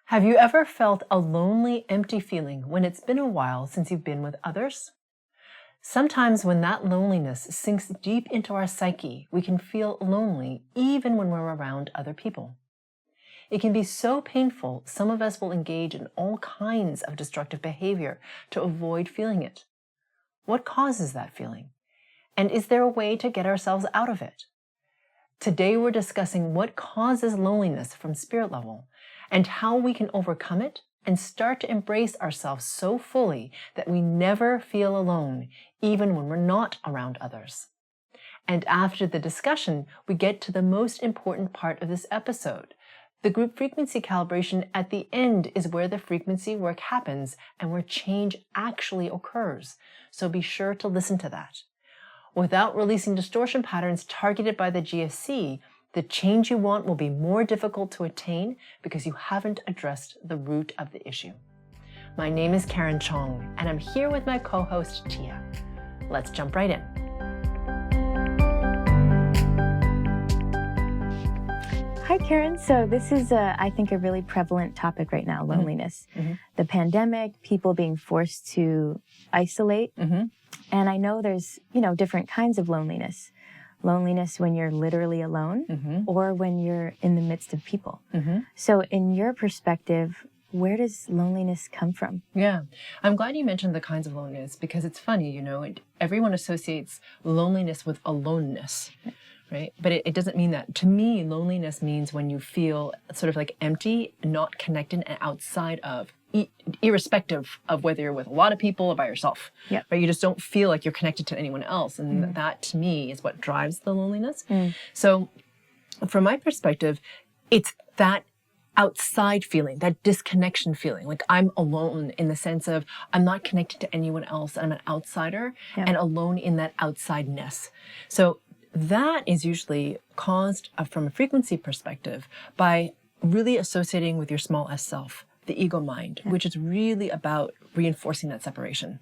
Have you ever felt a lonely, empty feeling when it's been a while since you've been with others? Sometimes when that loneliness sinks deep into our psyche, we can feel lonely even when we're around other people. It can be so painful, some of us will engage in all kinds of destructive behavior to avoid feeling it. What causes that feeling? And is there a way to get ourselves out of it? Today we're discussing what causes loneliness from spirit level and how we can overcome it and start to embrace ourselves so fully that we never feel alone, even when we're not around others. And after the discussion, we get to the most important part of this episode. The group frequency calibration at the end is where the frequency work happens and where change actually occurs. So be sure to listen to that. Without releasing distortion patterns targeted by the GFC, the change you want will be more difficult to attain because you haven't addressed the root of the issue. My name is Karen Cheong, and I'm here with my co-host, Tia. Let's jump right in. Hi, Karen. So this is, I think, a really prevalent topic right now, loneliness. Mm-hmm. The pandemic, people being forced to isolate. Mm-hmm. And I know there's, different kinds of loneliness. Loneliness when you're literally alone, mm-hmm. or when you're in the midst of people. Mm-hmm. So in your perspective, where does loneliness come from? Yeah, I'm glad you mentioned the kinds of loneliness because it's funny, everyone associates loneliness with aloneness. Right? But it doesn't mean that. To me, loneliness means when you feel sort of like empty, not connected, and outside of, irrespective of whether you're with a lot of people or by yourself. Yep. Right? You just don't feel like you're connected to anyone else. And that, to me, is what drives the loneliness. So from my perspective, it's that outside feeling, that disconnection feeling. Like I'm alone in the sense of I'm not connected to anyone else. I'm an outsider and alone in that outsideness. So that is usually caused from a frequency perspective by really associating with your small s self, the ego mind, which is really about reinforcing that separation,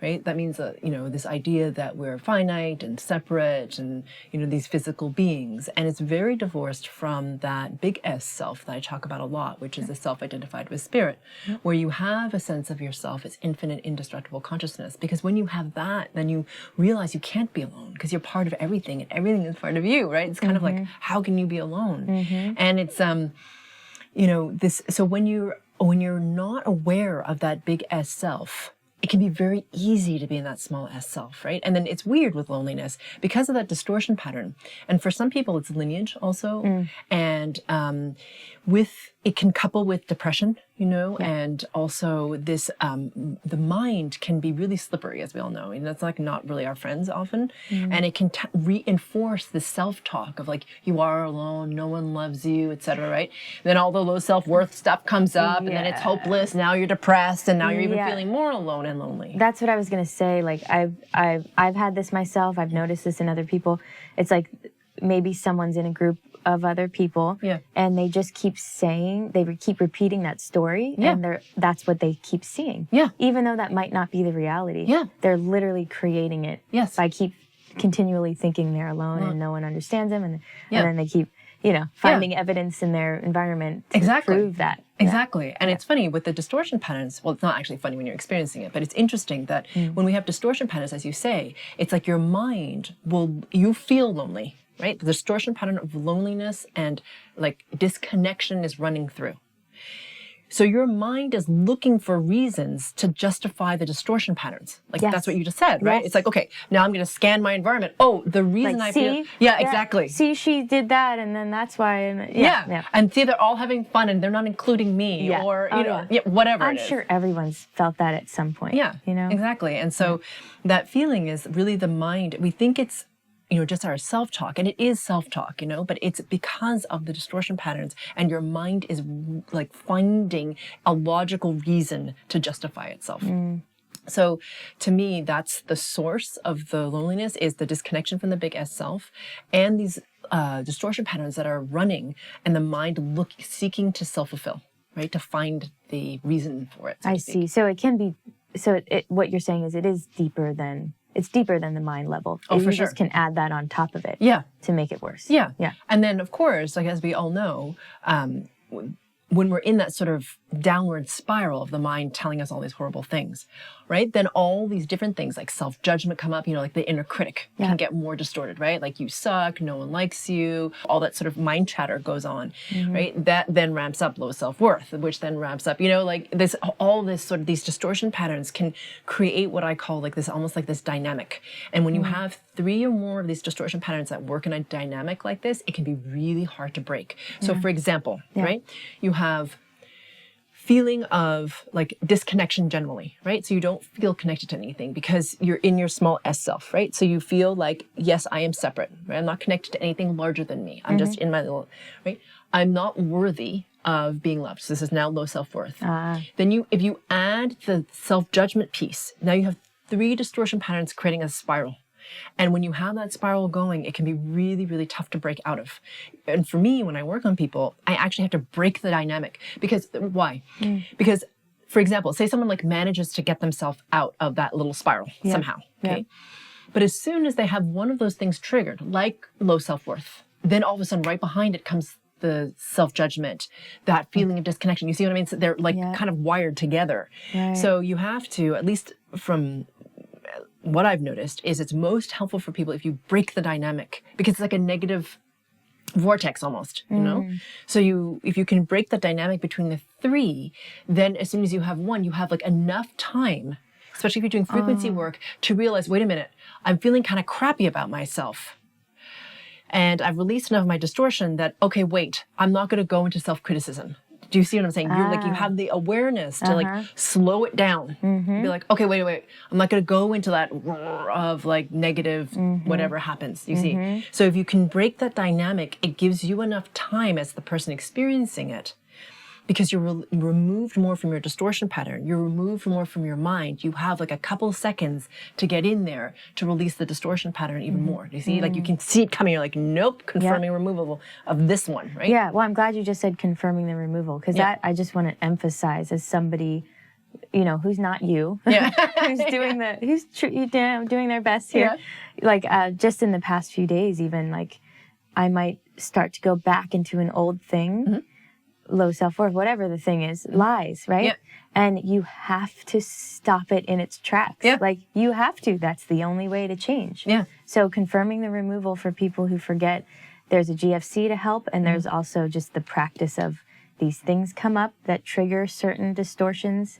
right? That means that, this idea that we're finite and separate and, these physical beings. And it's very divorced from that big S self that I talk about a lot, which is the self-identified with spirit, where you have a sense of yourself as infinite, indestructible consciousness. Because when you have that, then you realize you can't be alone because you're part of everything and everything is part of you, right? It's kind of like, how can you be alone? And it's, so when you're not aware of that big S self, it can be very easy to be in that small s self, right? And then it's weird with loneliness because of that distortion pattern. And for some people, it's lineage also. And it can couple with depression, and also this, the mind can be really slippery, as we all know. And that's like not really our friends often. And it can reinforce the self-talk of like, you are alone, no one loves you, etc. right? And then all the low self-worth stuff comes up and then it's hopeless. Now you're depressed and now you're even feeling more alone and lonely. That's what I was going to say. Like I've had this myself. I've noticed this in other people. It's like maybe someone's in a group of other people and they just keep keep repeating that story and that's what they keep seeing. Even though that might not be the reality. They're literally creating it by continually thinking they're alone and no one understands them and then they keep finding evidence in their environment to prove that. Exactly. And it's funny with the distortion patterns. Well, it's not actually funny when you're experiencing it, but it's interesting that when we have distortion patterns, as you say, it's like your mind you feel lonely, right? The distortion pattern of loneliness and like disconnection is running through. So your mind is looking for reasons to justify the distortion patterns. Like that's what you just said, right? It's like, okay, now I'm going to scan my environment. Oh, the reason I feel... Yeah, exactly. See, she did that and then that's why... And see, they're all having fun and they're not including me or, whatever I'm sure everyone's felt that at some point. Exactly. And so that feeling is really the mind. We think it's just our self-talk, and it is self-talk, but it's because of the distortion patterns, and your mind is like finding a logical reason to justify itself. So to me, that's the source of the loneliness, is the disconnection from the big S self and these distortion patterns that are running and the mind seeking to self-fulfill, right? To find the reason for it. I see. So it can be, what you're saying is it is deeper than... It's deeper than the mind level. Oh, for sure. You just can add that on top of it to make it worse. And then, of course, like as we all know, when we're in that sort of downward spiral of the mind telling us all these horrible things, right? Then all these different things like self-judgment come up, like the inner critic can get more distorted, right? Like you suck, no one likes you, all that sort of mind chatter goes on, right? That then ramps up low self-worth, which then ramps up, like this, all this sort of these distortion patterns can create what I call like this, almost like this dynamic. And when you have 3 or more of these distortion patterns that work in a dynamic like this, it can be really hard to break. So for example, right? You have feeling of like disconnection generally, right? So you don't feel connected to anything because you're in your small s self, right? So you feel like, yes, I am separate, right? I'm not connected to anything larger than me. I'm just in my little, right? I'm not worthy of being loved. So this is now low self-worth. Then if you add the self-judgment piece, now you have 3 distortion patterns creating a spiral. And when you have that spiral going, it can be really, really tough to break out of. And for me, when I work on people, I actually have to break the dynamic. Because why? Because, for example, say someone like manages to get themselves out of that little spiral somehow. Okay. But as soon as they have one of those things triggered, like low self-worth, then all of a sudden right behind it comes the self-judgment, that feeling of disconnection. You see what I mean? So they're like kind of wired together. So you have to, at least from what I've noticed, is it's most helpful for people if you break the dynamic, because it's like a negative vortex almost, So if you can break the dynamic between the 3, then as soon as you have one, you have like enough time, especially if you're doing frequency work, to realize, wait a minute, I'm feeling kind of crappy about myself. And I've released enough of my distortion that, okay, wait, I'm not going to go into self-criticism. Do you see what I'm saying? You're like, you have the awareness to like slow it down. Be like, okay, wait. I'm not going to go into that of like negative, whatever happens. You see? So if you can break that dynamic, it gives you enough time as the person experiencing it, because you're removed more from your distortion pattern. You're removed more from your mind. You have like a couple seconds to get in there to release the distortion pattern even more. Do you see? Like you can see it coming. You're like, nope, confirming removal of this one, right? Yeah, well, I'm glad you just said confirming the removal, because that I just want to emphasize as somebody, who's not you, who's doing doing their best here. Like just in the past few days, even like I might start to go back into an old thing. Low self-worth, whatever the thing is, lies, right? And you have to stop it in its tracks. Like you have to. That's the only way to change. So confirming the removal for people who forget, there's a GFC to help, and there's also just the practice of these things come up that trigger certain distortions.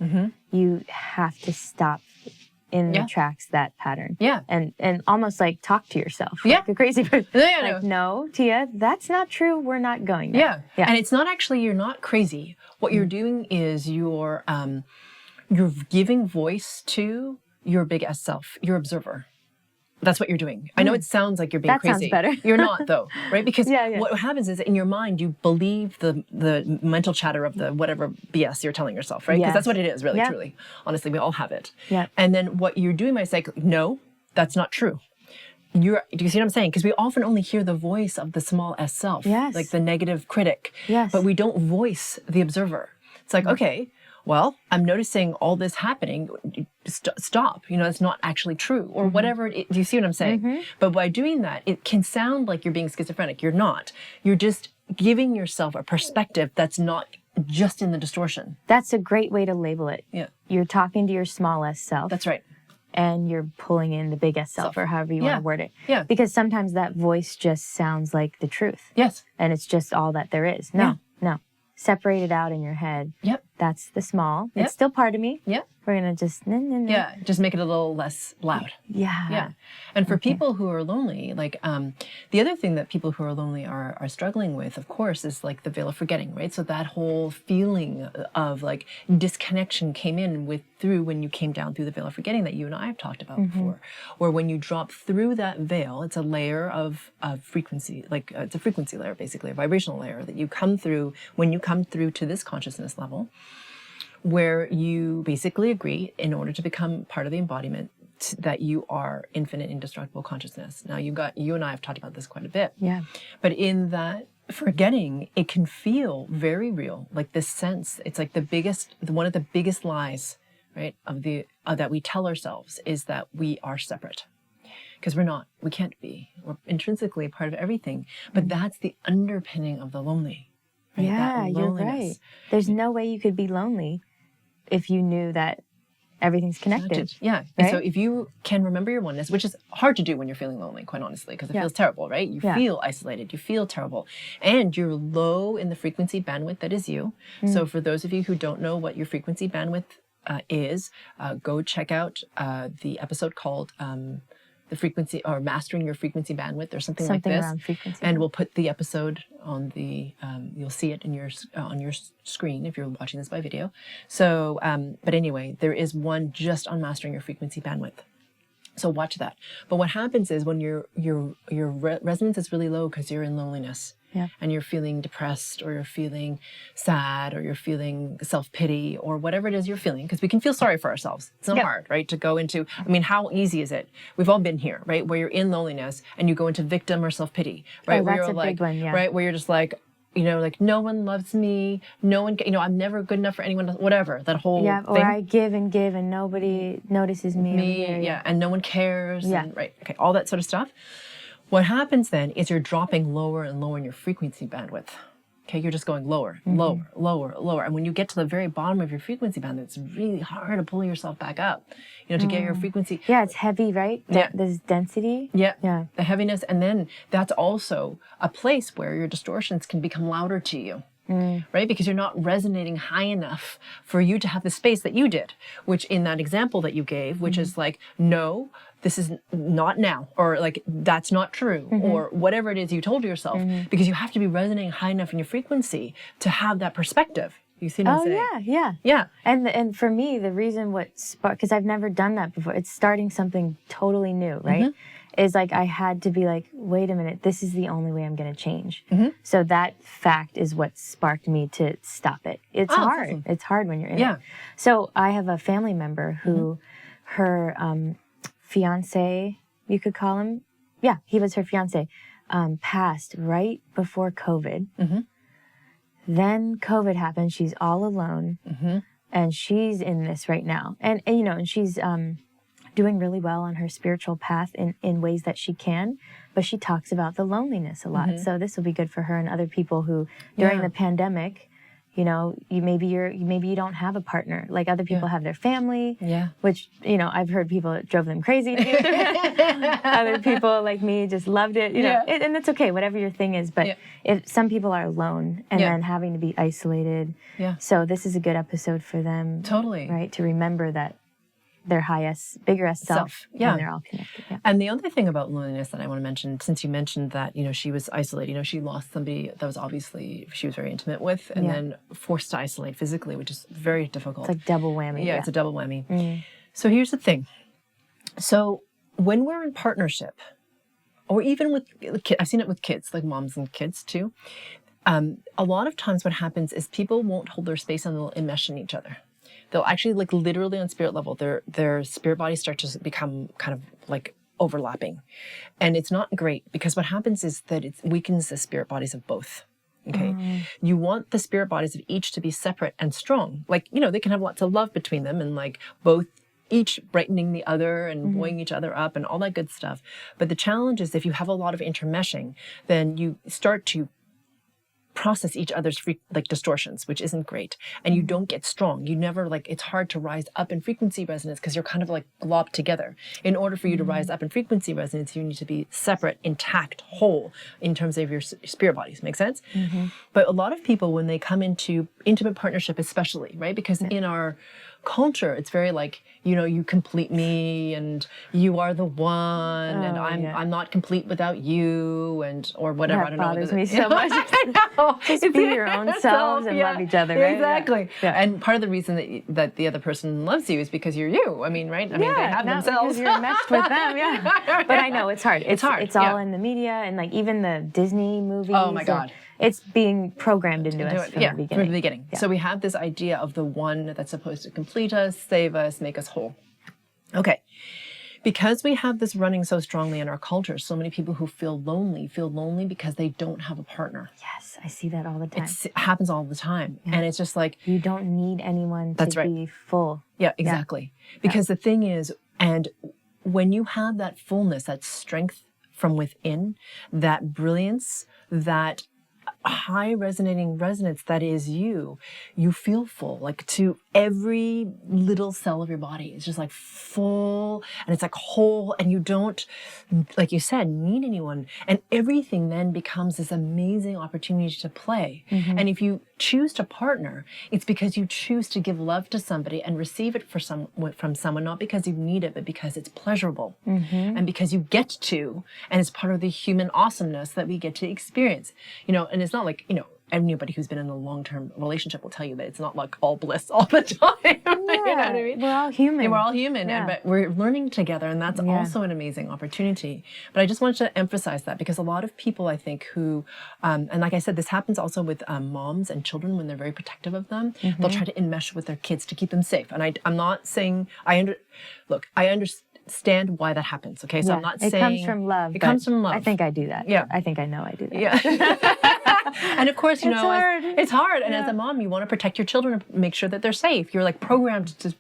You have to stop in the tracks that pattern. And almost like talk to yourself. Like a crazy person. Like, no, Tia, that's not true. We're not going there. And it's not actually, you're not crazy. What you're doing is you're giving voice to your big S self, your observer. That's what you're doing. I know it sounds like you're being crazy. That sounds better. You're not, though, right? Because what happens is in your mind, you believe the mental chatter of the whatever BS you're telling yourself, right? Because that's what it is, really, truly. Honestly, we all have it. And then what you're doing by saying, no, that's not true. Do you see what I'm saying? Because we often only hear the voice of the small S self, like the negative critic. But we don't voice the observer. It's like, okay, well, I'm noticing all this happening. Stop. It's not actually true, or whatever. Do you see what I'm saying? But by doing that, it can sound like you're being schizophrenic. You're not. You're just giving yourself a perspective that's not just in the distortion. That's a great way to label it. You're talking to your small S self. That's right. And you're pulling in the big S self, or however you want to word it. Because sometimes that voice just sounds like the truth. And it's just all that there is. No. Separate it out in your head. That's the small. It's still part of me. We're going to just... just make it a little less loud. And for people who are lonely, like the other thing that people who are lonely are struggling with, of course, is like the veil of forgetting, right? So that whole feeling of like disconnection came in through when you came down through the veil of forgetting that you and I have talked about before. Or when you drop through that veil, it's a layer of frequency, like it's a frequency layer, basically, a vibrational layer that you come through when you come through to this consciousness level, where you basically agree, in order to become part of the embodiment, that you are infinite, indestructible consciousness. Now, you and I have talked about this quite a bit. But in that forgetting, it can feel very real, like this sense. It's like one of the biggest lies, right, that we tell ourselves is that we are separate. Because we're not. We can't be. We're intrinsically part of everything. But that's the underpinning of the lonely. Right? Yeah, you're right. There's no way you could be lonely if you knew that everything's connected. Yeah. Right? And so if you can remember your oneness, which is hard to do when you're feeling lonely, quite honestly, because it feels terrible, right? You feel isolated, you feel terrible, and you're low in the frequency bandwidth that is you. So for those of you who don't know what your frequency bandwidth is, go check out the episode called the frequency or mastering your frequency bandwidth or something like this. Around frequency. And we'll put the episode on the, you'll see it in your on your screen if you're watching this by video. So, but anyway, there is one just on mastering your frequency bandwidth. So watch that. But what happens is when your resonance is really low because you're in loneliness, and you're feeling depressed, or you're feeling sad, or you're feeling self-pity, or whatever it is you're feeling, because we can feel sorry for ourselves. It's not hard, right? To go into, I mean, how easy is it? We've all been here, right? Where you're in loneliness and you go into victim or self-pity, right? Oh, that's a big one, right? Where you're just like, you know, like no one loves me, no one, you know, I'm never good enough for anyone, whatever, that whole thing. Or I give and give and nobody notices me. And no one cares. And, right, okay, all that sort of stuff. What happens then is you're dropping lower and lower in your frequency bandwidth. Okay, you're just going lower, lower, lower, lower. And when you get to the very bottom of your frequency bandwidth, it's really hard to pull yourself back up, you know, to get your frequency. Yeah, it's heavy, right? There's density. Yeah, the heaviness. And then that's also a place where your distortions can become louder to you. Right? Because you're not resonating high enough for you to have the space that you did, which in that example that you gave, which is like, no, this is not now, or like, that's not true, or whatever it is you told yourself, because you have to be resonating high enough in your frequency to have that perspective. You see what I'm saying? Yeah. And for me, the reason what sparked, because I've never done that before, it's starting something totally new, right? Is like I had to be like, wait a minute, this is the only way I'm going to change. So that fact is what sparked me to stop it. It's hard. Awesome. It's hard when you're in it. So I have a family member who her fiance, you could call him. Yeah, he was her fiance, passed right before COVID. Then COVID happened. She's all alone. And she's in this right now. And you know, and she's doing really well on her spiritual path in ways that she can, but she talks about the loneliness a lot. So this will be good for her and other people who during the pandemic, you know, maybe you don't have a partner. Like other people have their family, which, you know, I've heard people it drove them crazy. Other people like me just loved it, you know, and it's okay, whatever your thing is. But if some people are alone and then having to be isolated. So this is a good episode for them. Totally. Right. To remember that their highest, bigger self, and they're all connected. And the other thing about loneliness that I want to mention, since you mentioned that, you know, she was isolated, you know, she lost somebody that was obviously she was very intimate with, and then forced to isolate physically, which is very difficult. It's like double whammy. Yeah, it's a double whammy. So here's the thing. So when we're in partnership, or even with kids, I've seen it with kids, like moms and kids too. A lot of times what happens is people won't hold their space and they'll enmesh in each other. They'll actually, like literally on spirit level, their spirit bodies start to become kind of like overlapping. And it's not great because what happens is that it weakens the spirit bodies of both. Okay. You want the spirit bodies of each to be separate and strong. Like, you know, they can have lots of love between them and like both each brightening the other and buoying each other up and all that good stuff. But the challenge is if you have a lot of intermeshing, then you start to process each other's distortions, which isn't great. And you don't get strong. You never it's hard to rise up in frequency resonance because you're kind of like globbed together. In order for you to rise up in frequency resonance, you need to be separate, intact, whole in terms of your spirit bodies. Make sense? But a lot of people, when they come into intimate partnership, especially, right? Because in our culture, it's very like, you know, you complete me and you are the one and I'm not complete without you and or whatever. That I don't know. Bothers me so much. Just be your own selves and love each other, right? Exactly. And part of the reason that the other person loves you is because you're you. I mean, right? I mean, they have themselves. Because you're meshed with them, But I know it's hard. It's hard. It's all in the media and like even the Disney movies. Oh my God. It's being programmed into us from the beginning. From the beginning. So we have this idea of the one that's supposed to complete us, save us, make us whole. Okay. Because we have this running so strongly in our culture, so many people who feel lonely because they don't have a partner. Yes, I see that all the time. It happens all the time. And it's just like... You don't need anyone to be full. Yeah, exactly. Because the thing is, and when you have that fullness, that strength from within, that brilliance, that high resonating resonance that is you feel full, like to every little cell of your body. It's just like full and it's like whole, and you don't, like you said, need anyone. And everything then becomes this amazing opportunity to play. And if you choose to partner, it's because you choose to give love to somebody and receive it from someone, not because you need it, but because it's pleasurable. And because you get to, and it's part of the human awesomeness that we get to experience. And it's not like, anybody who's been in a long-term relationship will tell you that it's not like all bliss all the time. You know what I mean? We're all human. Yeah, we're all human, but we're learning together, and that's also an amazing opportunity. But I just wanted to emphasize that because a lot of people, I think, who, and like I said, this happens also with moms and children when they're very protective of them. They'll try to enmesh with their kids to keep them safe. And I'm not saying, I understand why that happens, okay? So I'm not saying... It comes from love. It comes from love. I think I do that. Yeah. I think I know I do that. Yeah. And of course, it's hard. It's hard. And as a mom, you want to protect your children and make sure that they're safe. You're like programmed to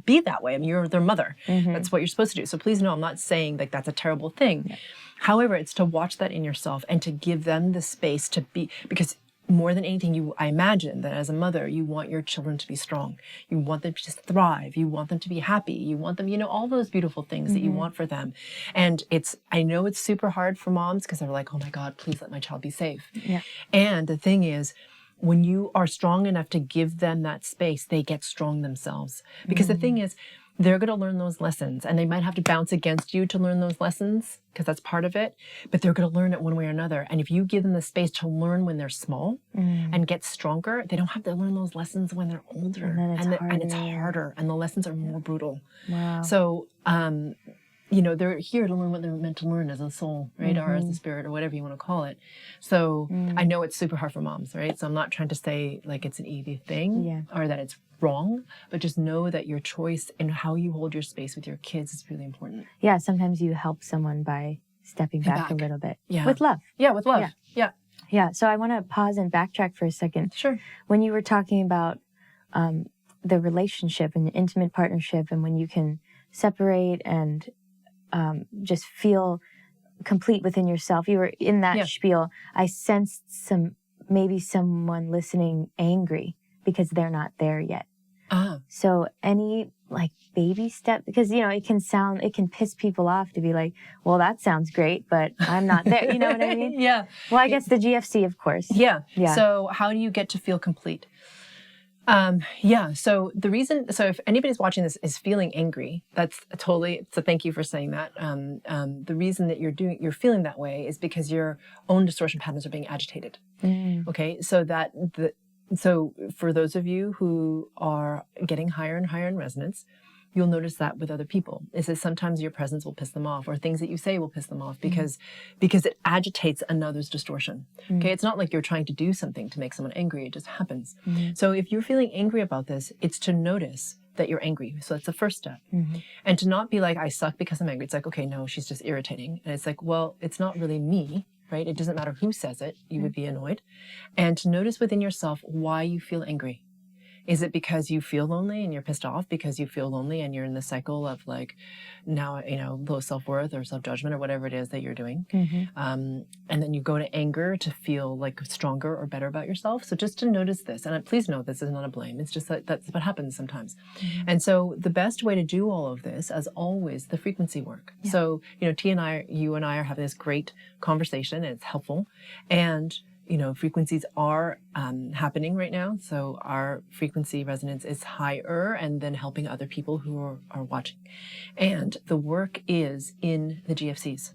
be that way. I mean, you're their mother. That's what you're supposed to do. So please know, I'm not saying like that's a terrible thing. Yeah. However, it's to watch that in yourself and to give them the space to be, because more than anything, I imagine that as a mother, you want your children to be strong. You want them to just thrive. You want them to be happy. You want them, all those beautiful things that you want for them. And I know it's super hard for moms because they're like, oh my God, please let my child be safe. Yeah. And the thing is, when you are strong enough to give them that space, they get strong themselves. Because the thing is, they're going to learn those lessons, and they might have to bounce against you to learn those lessons because that's part of it, but they're going to learn it one way or another. And if you give them the space to learn when they're small and get stronger, they don't have to learn those lessons when they're older. And it's harder, and the lessons are more brutal. Wow. So, they're here to learn what they're meant to learn as a soul, right? Or as a spirit, or whatever you want to call it. So I know it's super hard for moms, right? So I'm not trying to say like it's an easy thing or that it's wrong, but just know that your choice and how you hold your space with your kids is really important. Yeah, sometimes you help someone by stepping back a little bit. Yeah. With love. Yeah, with love. Yeah. So I want to pause and backtrack for a second. Sure. When you were talking about the relationship and the intimate partnership, and when you can separate and just feel complete within yourself, you were in that spiel. I sensed maybe someone listening angry because they're not there yet. So any like baby step, because it can piss people off to be like, well, that sounds great, but I'm not there. You know what I mean? Yeah. Well, I guess the GFC, of course. Yeah. So how do you get to feel complete? So if anybody's watching this is feeling angry, so thank you for saying that. The reason that you're feeling that way is because your own distortion patterns are being agitated. Okay. So for those of you who are getting higher and higher in resonance, you'll notice that with other people, is that sometimes your presence will piss them off, or things that you say will piss them off because it agitates another's distortion. Okay, it's not like you're trying to do something to make someone angry, it just happens. So if you're feeling angry about this, it's to notice that you're angry. So that's the first step. And to not be like, I suck because I'm angry. It's like, okay, no, she's just irritating. And it's like, well, it's not really me, right? It doesn't matter who says it, you would be annoyed. And to notice within yourself why you feel angry. Is it because you feel lonely and you're pissed off because you feel lonely and you're in the cycle of like now, low self-worth or self-judgment or whatever it is that you're doing. And then you go to anger to feel like stronger or better about yourself. So just to notice this, and please know this is not a blame. It's just that that's what happens sometimes. And so the best way to do all of this, as always, the frequency work. Yeah. So, you and I are having this great conversation, and it's helpful. And frequencies are happening right now. So our frequency resonance is higher, and then helping other people who are watching. And the work is in the GFCs.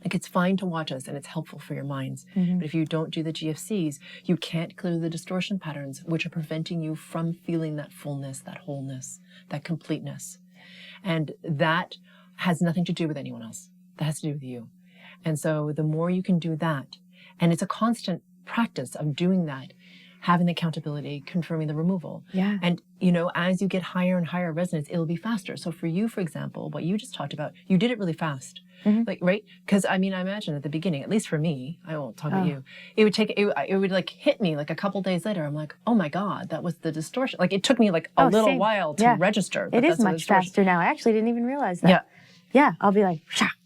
Like, it's fine to watch us and it's helpful for your minds. But if you don't do the GFCs, you can't clear the distortion patterns, which are preventing you from feeling that fullness, that wholeness, that completeness. And that has nothing to do with anyone else. That has to do with you. And so the more you can do that, and it's a constant practice of doing that, having the accountability, confirming the removal. Yeah. And, as you get higher and higher resonance, it'll be faster. So for you, for example, what you just talked about, you did it really fast. Like, right? Because, I imagine at the beginning, at least for me, I won't talk about you, it would like hit me like a couple days later. I'm like, oh my God, that was the distortion. Like, it took me like a while to register. It is much faster now. I actually didn't even realize that. Yeah. I'll be like,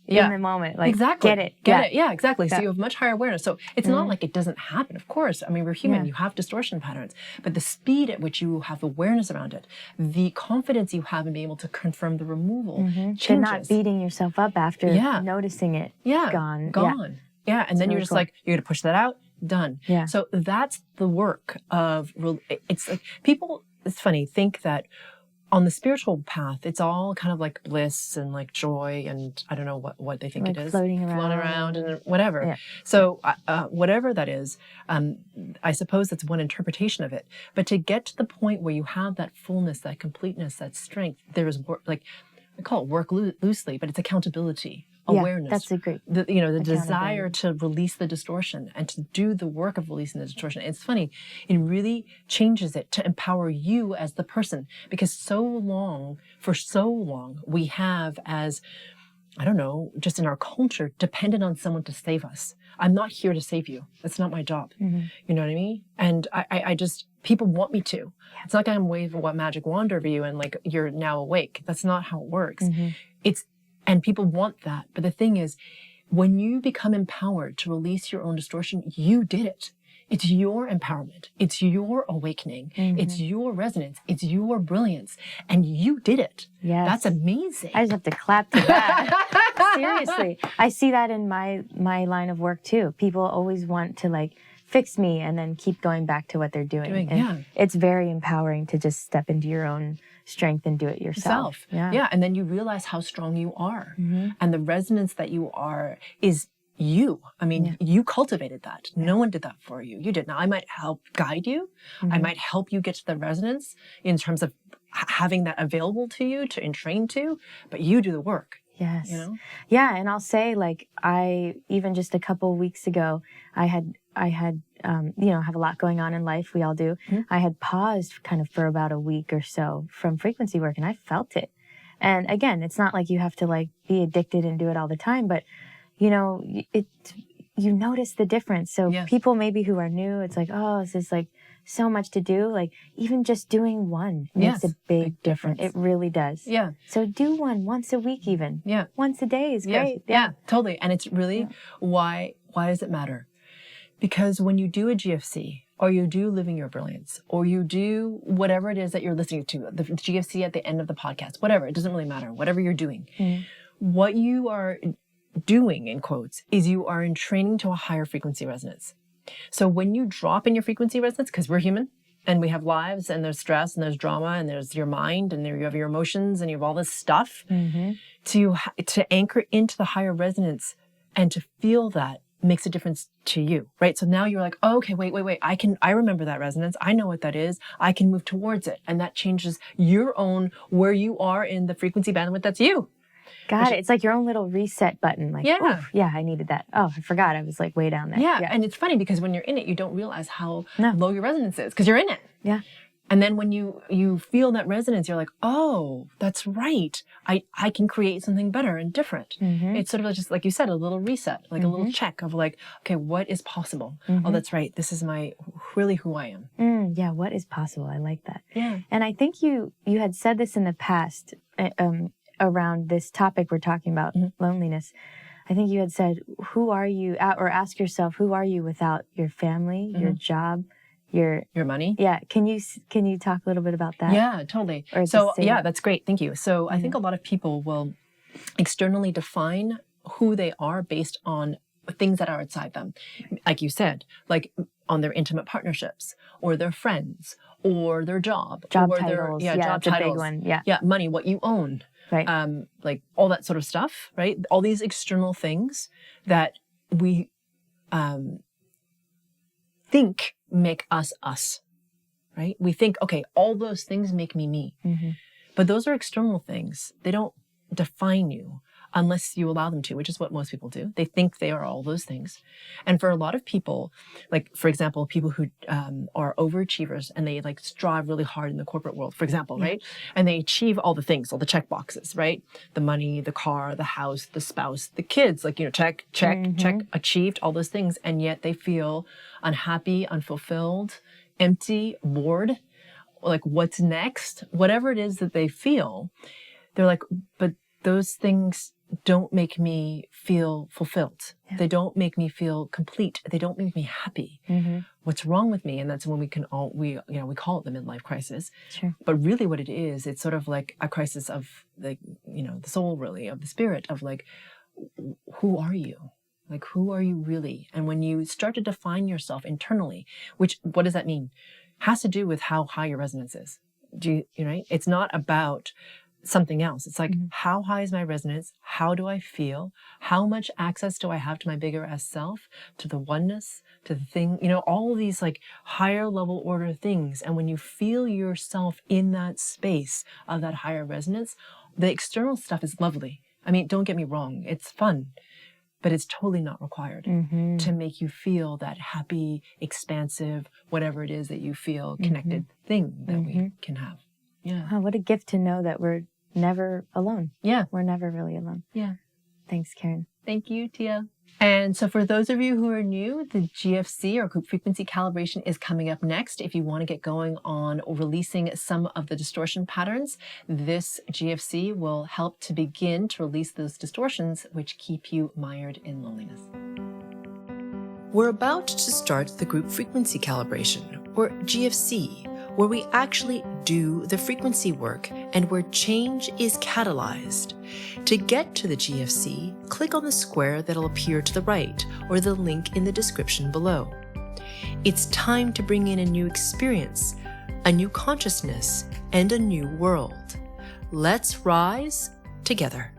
in the moment. Like, exactly. get it. Get it. Yeah, exactly. So you have much higher awareness. So it's Mm-hmm. not like it doesn't happen. Of course. I mean, we're human. You have distortion patterns. But the speed at which you have awareness around it, the confidence you have in being able to confirm the removal changes. To not beating yourself up after noticing it. Gone. Yeah. And then you're just like, you're going to push that out. Done. Yeah. So that's the work of, it's like people, it's funny, think that on the spiritual path, it's all kind of like bliss and like joy and I don't know what they think like it is. Floating around and whatever. Yeah. So whatever that is, I suppose that's one interpretation of it. But to get to the point where you have that fullness, that completeness, that strength, there is like, I call it work loosely, but it's accountability. Awareness. That's a great. The desire to release the distortion and to do the work of releasing the distortion. It's funny, it really changes it to empower you as the person, because for so long, we have as, I don't know, just in our culture, depended on someone to save us. I'm not here to save you. That's not my job. Mm-hmm. You know what I mean? And I just, people want me to. Yeah. It's not like I'm waving a magic wand over you and like, you're now awake. That's not how it works. Mm-hmm. And people want that. But the thing is, when you become empowered to release your own distortion, you did it. It's your empowerment. It's your awakening. Mm-hmm. It's your resonance. It's your brilliance. And you did it. Yes. That's amazing. I just have to clap to that. Seriously. I see that in my line of work too. People always want to like fix me and then keep going back to what they're doing. And it's very empowering to just step into your own strength and do it yourself. Yeah. And then you realize how strong you are. Mm-hmm. And the resonance that you are is you. I mean, you cultivated that. Yeah. No one did that for you. You did. Now, I might help guide you. Mm-hmm. I might help you get to the resonance in terms of having that available to you to entrain to, but you do the work. Yes. You know? Yeah. And I'll say, like, even just a couple of weeks ago, I had, have a lot going on in life. We all do. Mm-hmm. I had paused kind of for about a week or so from frequency work, and I felt it. And again, it's not like you have to like be addicted and do it all the time, but you notice the difference. So people maybe who are new, it's like, oh, this is like so much to do. Like even just doing one makes a big difference. It really does. Yeah. So do one once a week even. Yeah. Once a day is great. Yeah, totally. And it's really why does it matter? Because when you do a GFC, or you do Living Your Brilliance, or you do whatever it is that you're listening to, the GFC at the end of the podcast, whatever, it doesn't really matter, whatever you're doing, what you are doing, in quotes, is you are in training to a higher frequency resonance. So when you drop in your frequency resonance, because we're human, and we have lives, and there's stress, and there's drama, and there's your mind, and there you have your emotions, and you have all this stuff, to anchor into the higher resonance and to feel that makes a difference to you, right? So now you're like, oh, okay, wait. I remember that resonance. I know what that is. I can move towards it. And that changes your own, where you are in the frequency bandwidth. That's you. Got it. It's like your own little reset button. Like, I needed that. Oh, I forgot. I was like way down there. Yeah. And it's funny because when you're in it, you don't realize how low your resonance is because you're in it. Yeah. And then when you feel that resonance, you're like, oh, that's right. I can create something better and different. Mm-hmm. It's sort of just, like you said, a little reset, like a little check of like, okay, what is possible? Mm-hmm. Oh, that's right. This is really who I am. Yeah, what is possible? I like that. Yeah. And I think you had said this in the past around this topic we're talking about, loneliness. I think you had said, who are you, or ask yourself, who are you without your family, your job, your money? Yeah. Can you talk a little bit about that? Yeah, totally. So that's great. Thank you. So I think a lot of people will externally define who they are based on things that are outside them. Like you said, like on their intimate partnerships or their friends or their job. Job or titles. Job titles. Big one. Yeah. Yeah. Money, what you own. Right. Like all that sort of stuff, right? All these external things that we think make us, right? We think, okay, all those things make me. Mm-hmm. But those are external things. They don't define you unless you allow them to, which is what most people do. They think they are all those things. And for a lot of people, like, for example, people who are overachievers and they like strive really hard in the corporate world, for example, right? And they achieve all the things, all the check boxes, right? The money, the car, the house, the spouse, the kids, like, check, achieved all those things. And yet they feel unhappy, unfulfilled, empty, bored, like what's next, whatever it is that they feel, they're like, but those things don't make me feel fulfilled. Yeah. They don't make me feel complete. They don't make me happy. What's wrong with me? And that's when we call it the midlife crisis. Sure. But really what it is, it's sort of like a crisis of the soul, really, of the spirit, of like, who are you? Like, who are you really? And when you start to define yourself internally, what does that mean? Has to do with how high your resonance is. Right? It's not about something else. It's like, how high is my resonance? How do I feel? How much access do I have to my bigger S self, to the oneness, to the thing, all of these like higher level order things. And when you feel yourself in that space of that higher resonance, the external stuff is lovely. I mean, don't get me wrong. It's fun, but it's totally not required to make you feel that happy, expansive, whatever it is that you feel connected thing that we can have. Yeah. Oh, what a gift to know that we're never alone. Yeah. We're never really alone. Yeah. Thanks, Karen. Thank you, Tia. And so for those of you who are new, the GFC, or Group Frequency Calibration, is coming up next. If you want to get going on releasing some of the distortion patterns, this GFC will help to begin to release those distortions which keep you mired in loneliness. We're about to start the Group Frequency Calibration, or GFC, where we actually do the frequency work and where change is catalyzed. To get to the GFC, click on the square that'll appear to the right or the link in the description below. It's time to bring in a new experience, a new consciousness, and a new world. Let's rise together.